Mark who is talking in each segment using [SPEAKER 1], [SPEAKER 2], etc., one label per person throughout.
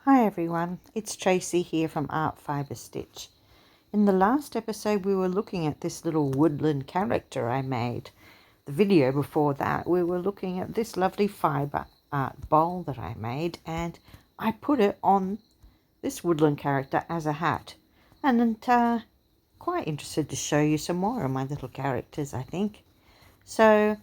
[SPEAKER 1] Hi everyone, it's Tracy here from Art Fibre Stitch. In the last episode we were looking at this little woodland character I made. The video before that we were looking at this lovely fibre art bowl that I made, and I put it on this woodland character as a hat. And quite interested to show you some more of my little characters, I think. So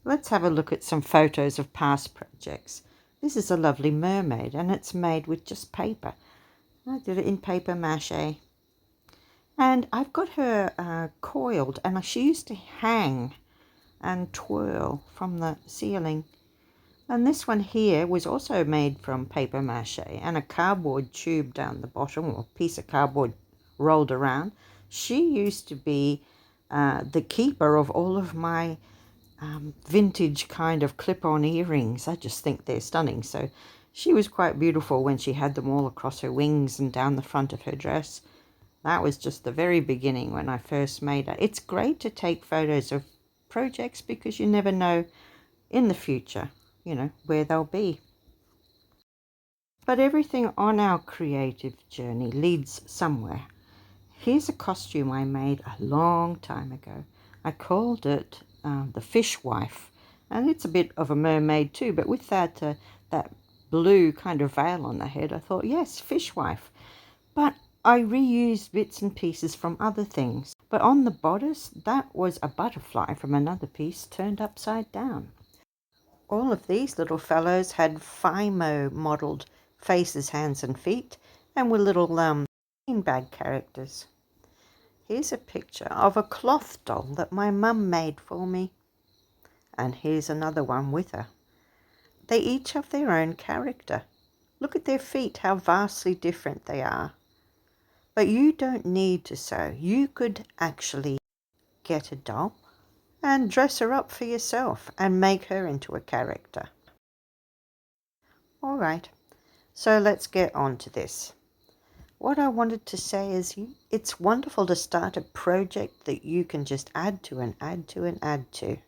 [SPEAKER 1] let's have a look at some photos of past projects. This is a lovely mermaid and it's made with just paper. I did it in paper mache. And I've got her coiled, and she used to hang and twirl from the ceiling. And this one here was also made from paper mache and a cardboard tube down the bottom, or a piece of cardboard rolled around. She used to be the keeper of all of my vintage kind of clip-on earrings. I just think they're stunning. So she was quite beautiful when she had them all across her wings and down the front of her dress. That was just the very beginning when I first made it. It's great to take photos of projects because you never know in the future, where they'll be. But everything on our creative journey leads somewhere. Here's a costume I made a long time ago. I called it the fish wife, and it's a bit of a mermaid too, but with that blue kind of veil on the head, I thought, yes, fish wife. But I reused bits and pieces from other things. But on the bodice, that was a butterfly from another piece turned upside down. All of these little fellows had Fimo modelled faces, hands and feet, and were little beanbag characters. Here's a picture of a cloth doll that my mum made for me. And here's another one with her. They each have their own character. Look at their feet, how vastly different they are. But you don't need to sew. You could actually get a doll and dress her up for yourself and make her into a character. All right, so let's get on to this. What I wanted to say is it's wonderful to start a project that you can just add to and add to and add to.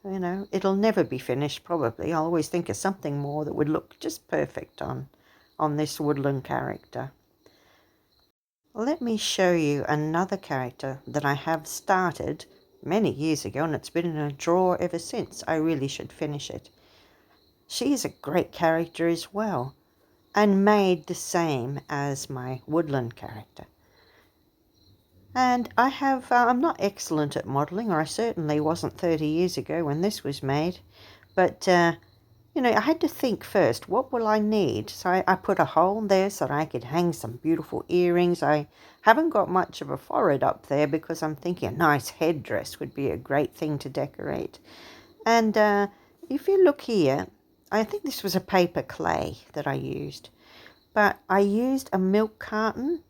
[SPEAKER 1] It'll never be finished probably. I'll always think of something more that would look just perfect on this woodland character. Let me show you another character that I have started many years ago, and it's been in a drawer ever since. I really should finish it. She is a great character as well, and made the same as my woodland character. And I'm not excellent at modelling, or I certainly wasn't 30 years ago when this was made, but I had to think first, what will I need? So I put a hole there so that I could hang some beautiful earrings. I haven't got much of a forehead up there because I'm thinking a nice headdress would be a great thing to decorate. And if you look here, I think this was a paper clay that I used. But I used a milk carton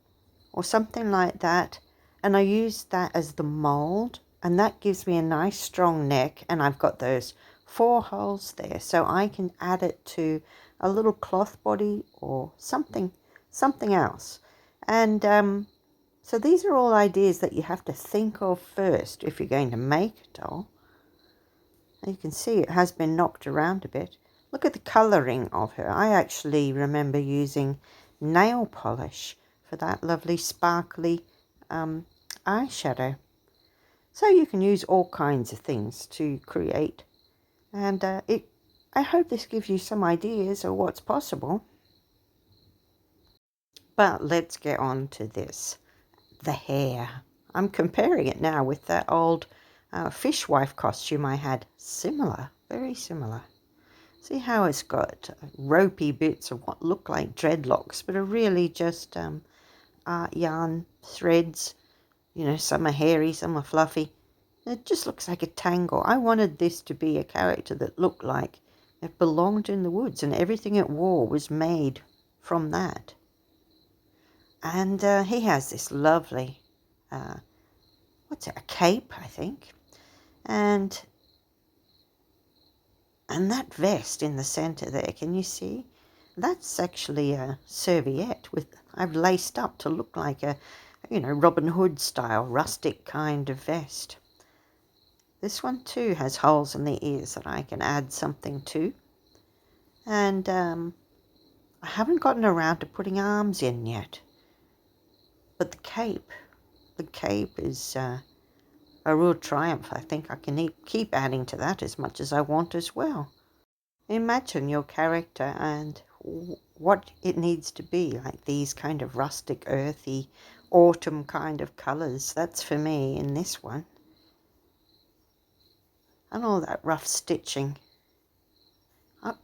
[SPEAKER 1] or something like that, and I used that as the mold, and that gives me a nice strong neck, and I've got those 4 holes there, so I can add it to a little cloth body or something else. And so these are all ideas that you have to think of first if you're going to make a doll. And you can see it has been knocked around a bit. Look at the colouring of her. I actually remember using nail polish for that lovely sparkly eyeshadow. So you can use all kinds of things to create. And I hope this gives you some ideas of what's possible. But let's get on to this. The hair. I'm comparing it now with that old fishwife costume I had. Similar, very similar. See how it's got ropey bits of what look like dreadlocks, but are really just art yarn threads. Some are hairy, some are fluffy. It just looks like a tangle. I wanted this to be a character that looked like it belonged in the woods, and everything it wore was made from that. And he has this lovely, what's it, a cape, I think. And that vest in the center there, can you see? That's actually a serviette I've laced up to look like a, Robin Hood style, rustic kind of vest. This one too has holes in the ears that I can add something to. And I haven't gotten around to putting arms in yet. But the cape is a real triumph. I think I can keep adding to that as much as I want as well. Imagine your character and what it needs to be, like these kind of rustic, earthy, autumn kind of colours. That's for me in this one. And all that rough stitching.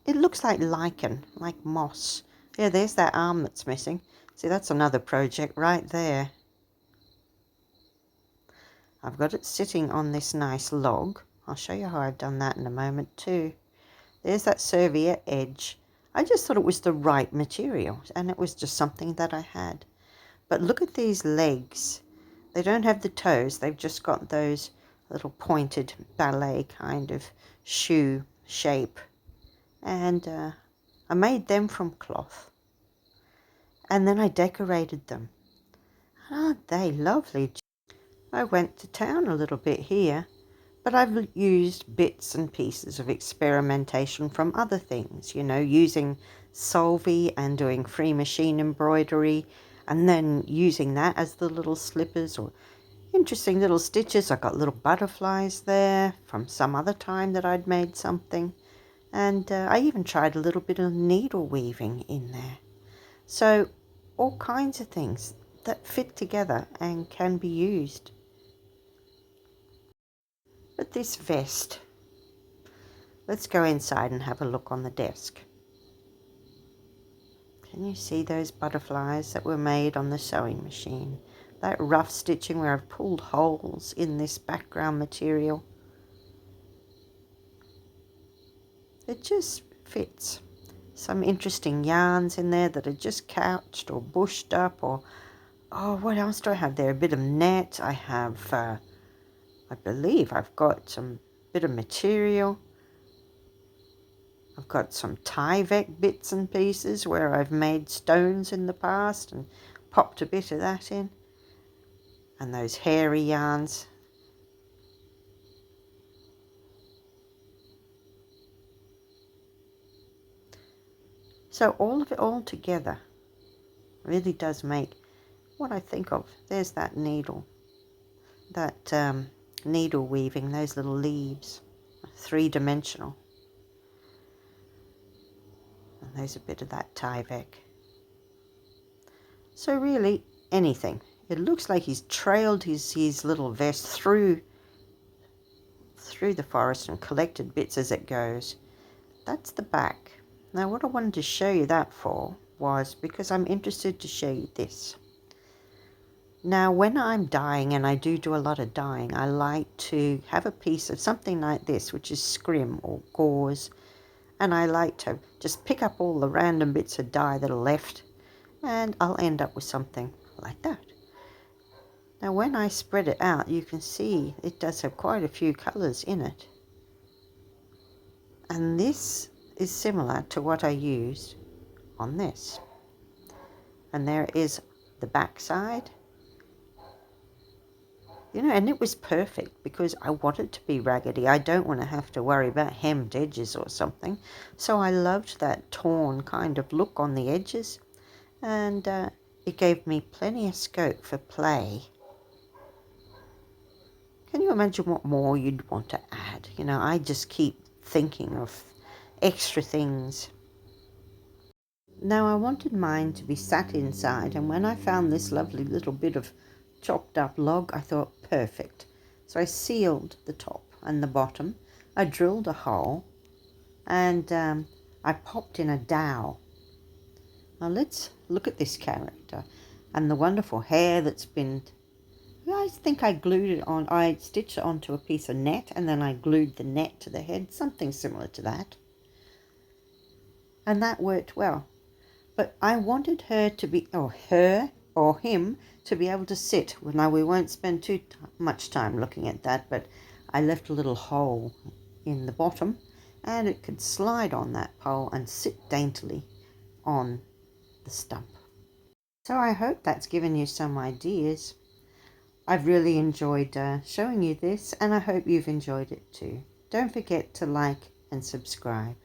[SPEAKER 1] It looks like lichen, like moss. Yeah, there's that arm that's missing. See, that's another project right there. I've got it sitting on this nice log. I'll show you how I've done that in a moment too. There's that serviette edge. I just thought it was the right material, and it was just something that I had. But look at these legs. They don't have the toes. They've just got those little pointed ballet kind of shoe shape. And I made them from cloth. And then I decorated them. Aren't they lovely? I went to town a little bit here, but I've used bits and pieces of experimentation from other things, you know, using Solvay and doing free machine embroidery, and then using that as the little slippers or interesting little stitches. I got little butterflies there from some other time that I'd made something. And I even tried a little bit of needle weaving in there. So all kinds of things that fit together and can be used. But this vest, let's go inside and have a look on the desk. Can you see those butterflies that were made on the sewing machine? That rough stitching where I've pulled holes in this background material. It just fits. Some interesting yarns in there that are just couched or bushed up, or, oh, what else do I have there? A bit of net. I have, I believe I've got some bit of material. I've got some Tyvek bits and pieces where I've made stones in the past and popped a bit of that in. And those hairy yarns. So all of it all together really does make what I think of. There's that needle. That needle weaving, those little leaves, three-dimensional. And there's a bit of that Tyvek. So really, anything. It looks like he's trailed his little vest through the forest and collected bits as it goes. That's the back. Now what I wanted to show you that for was because I'm interested to show you this. Now when I'm dyeing, and I do a lot of dyeing, I like to have a piece of something like this, which is scrim or gauze, and I like to just pick up all the random bits of dye that are left, and I'll end up with something like that. Now when I spread it out, you can see it does have quite a few colours in it. And this is similar to what I used on this. And there is the back side. You know, and it was perfect because I want it to be raggedy. I don't want to have to worry about hemmed edges or something. So I loved that torn kind of look on the edges. And it gave me plenty of scope for play. Can you imagine what more you'd want to add? You know, I just keep thinking of extra things. Now I wanted mine to be sat inside, and when I found this lovely little bit of chopped up log, I thought perfect. So I sealed the top and the bottom. I drilled a hole, and I popped in a dowel. Now let's look at this character and the wonderful hair that's been, I think I glued it on, I stitched it onto a piece of net, and then I glued the net to the head, something similar to that. And that worked well. But I wanted her to be, or her or him, to be able to sit. Well, now we won't spend too much time looking at that, but I left a little hole in the bottom, and it could slide on that pole and sit daintily on the stump. So I hope that's given you some ideas. I've really enjoyed showing you this, and I hope you've enjoyed it too. Don't forget to like and subscribe.